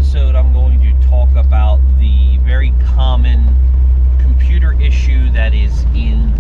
episode, I'm going to talk about the very common computer issue that is in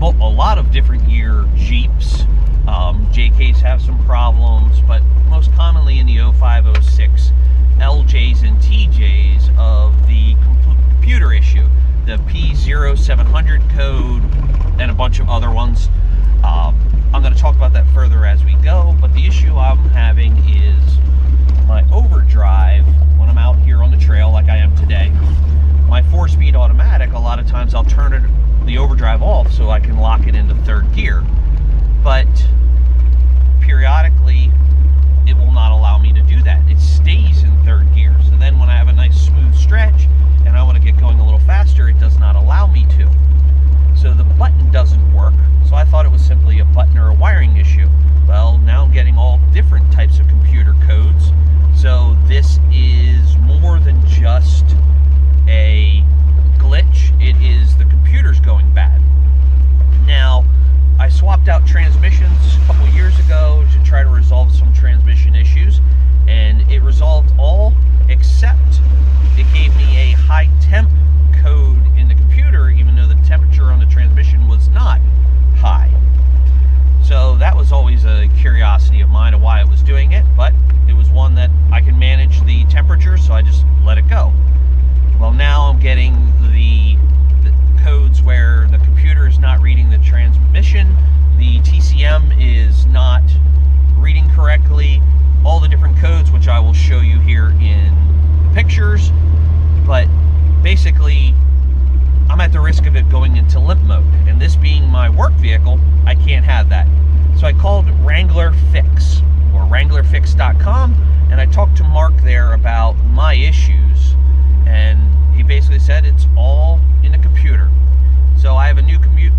a lot of different year Jeeps. JKs have some problems, but most commonly in the 05, 06 LJs and TJs of the computer issue, the P0700 code, and a bunch of other ones. I'm going to talk about that further as we go, but the issue I'm having is my overdrive when I'm out here on the trail like I am today. My 4-speed automatic, a lot of times I'll turn the overdrive off so I can lock it into third gear, but periodically it will not allow me to do that. It stays in third gear, so then when I have a nice smooth stretch and I want to get going a little faster, it does not allow me to. So the button doesn't work, so I thought it was simply a button or a wiring issue. Well, now I'm getting all different types of computer codes, so this is more than just a glitch. It is the computer's going bad. Now, I swapped out transmissions a couple years ago to try to resolve some transmission issues, and it resolved all except it gave me a high temp code in the computer, even though the temperature on the transmission was not high. So that was always a curiosity of mine of why it was doing it, but it was one that I can manage the temperature, so I just let it go. Well, now I'm getting the codes where the computer is not reading the transmission, the TCM is not reading correctly, all the different codes, which I will show you here in the pictures. But basically, I'm at the risk of it going into limp mode, and this being my work vehicle, I can't have that. So I called Wrangler Fix, or WranglerFix.com, and I talked to Mark there about my issues, and he basically said it's all in the computer. So I have a new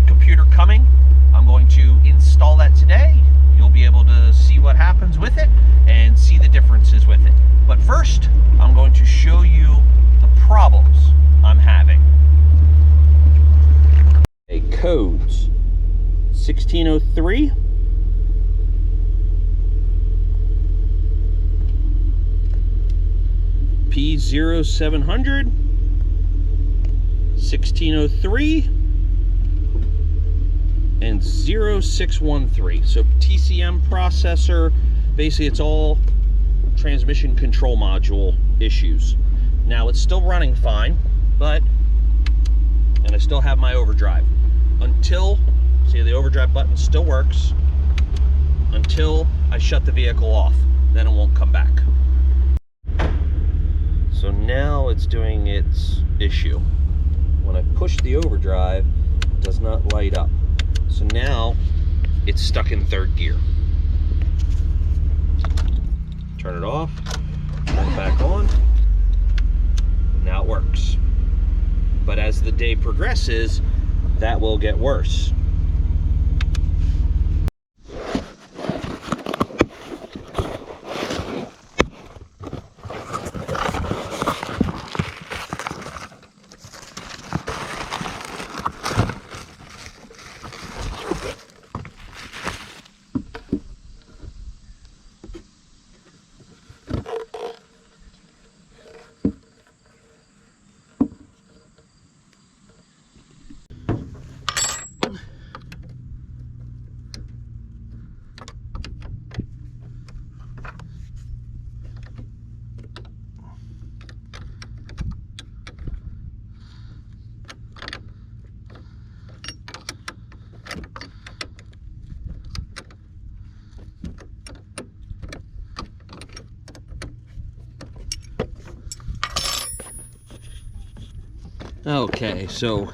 computer coming. I'm going to install that today. You'll be able to see what happens with it and see the differences with it. But first, I'm going to show you the problems I'm having. Okay, codes 1603, P0700, 1603, and 0613. So TCM processor, basically it's all transmission control module issues. Now it's still running fine, and I still have my overdrive. Until, see, the overdrive button still works until I shut the vehicle off. Then it won't come back. So now it's doing its issue. When I push the overdrive, it does not light up. So now it's stuck in third gear. Turn it off, turn it back on. Now it works. But as the day progresses, that will get worse. Okay, so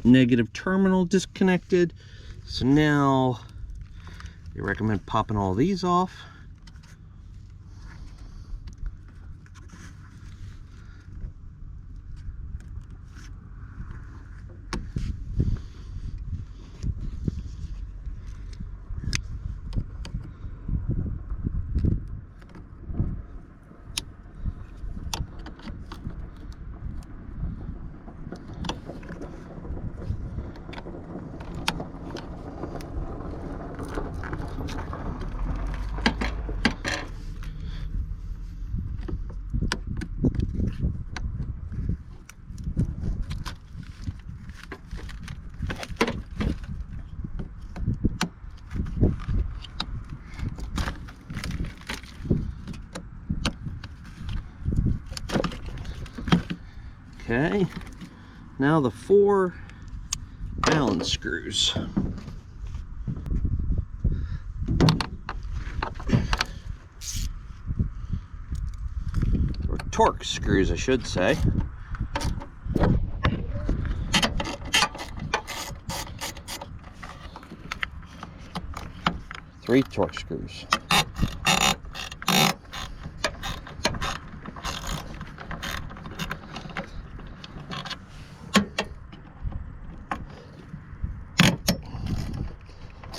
negative terminal disconnected. So now they recommend popping all these off. Okay, now the 4 Allen screws. Or Torx screws, I should say. Three Torx screws.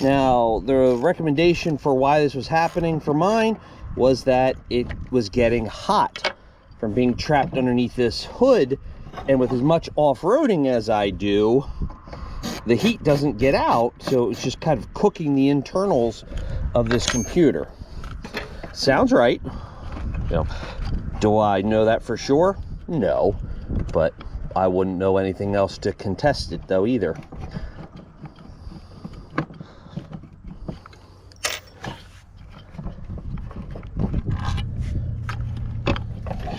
Now, the recommendation for why this was happening for mine was that it was getting hot from being trapped underneath this hood, and with as much off-roading as I do, the heat doesn't get out, so it's just kind of cooking the internals of this computer. Sounds right. You know, do I know that for sure? No, but I wouldn't know anything else to contest it though either.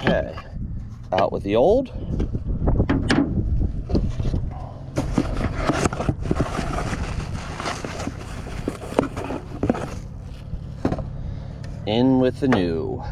Okay, out with the old. In with the new.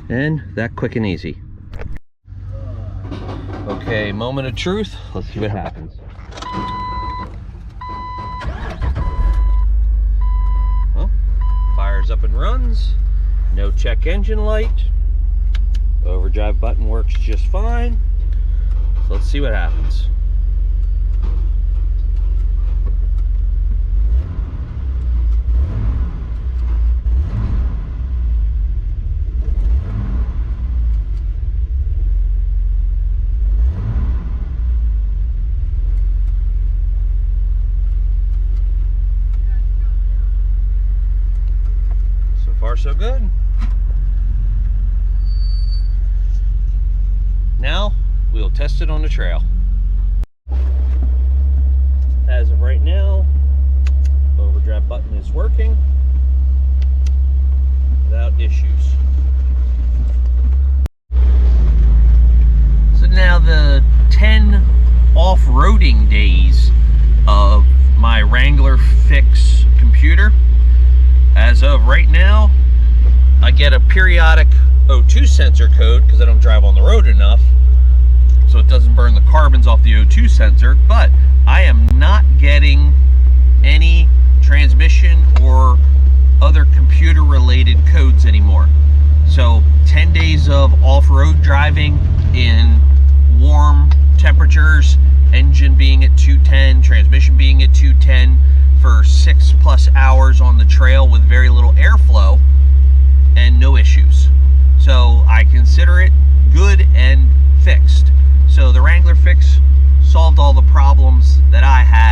And that quick and easy. Okay, moment of truth. Let's see what happens. Well, fires up and runs. No check engine light. Overdrive button works just fine. So let's see what happens. Far so good. Now we'll test it on the trail. As of right now, overdrive button is working without issues. So now the 10 off-roading days of my Wrangler Fix computer. As of right now, I get a periodic O2 sensor code because I don't drive on the road enough, so it doesn't burn the carbons off the O2 sensor, but I am not getting any transmission or other computer related codes anymore. So 10 days of off-road driving in warm temperatures, engine being at 210, transmission being at 210 for 6+ hours on the trail with very little airflow and no issues. So I consider it good and fixed. So the Wrangler Fix solved all the problems that I had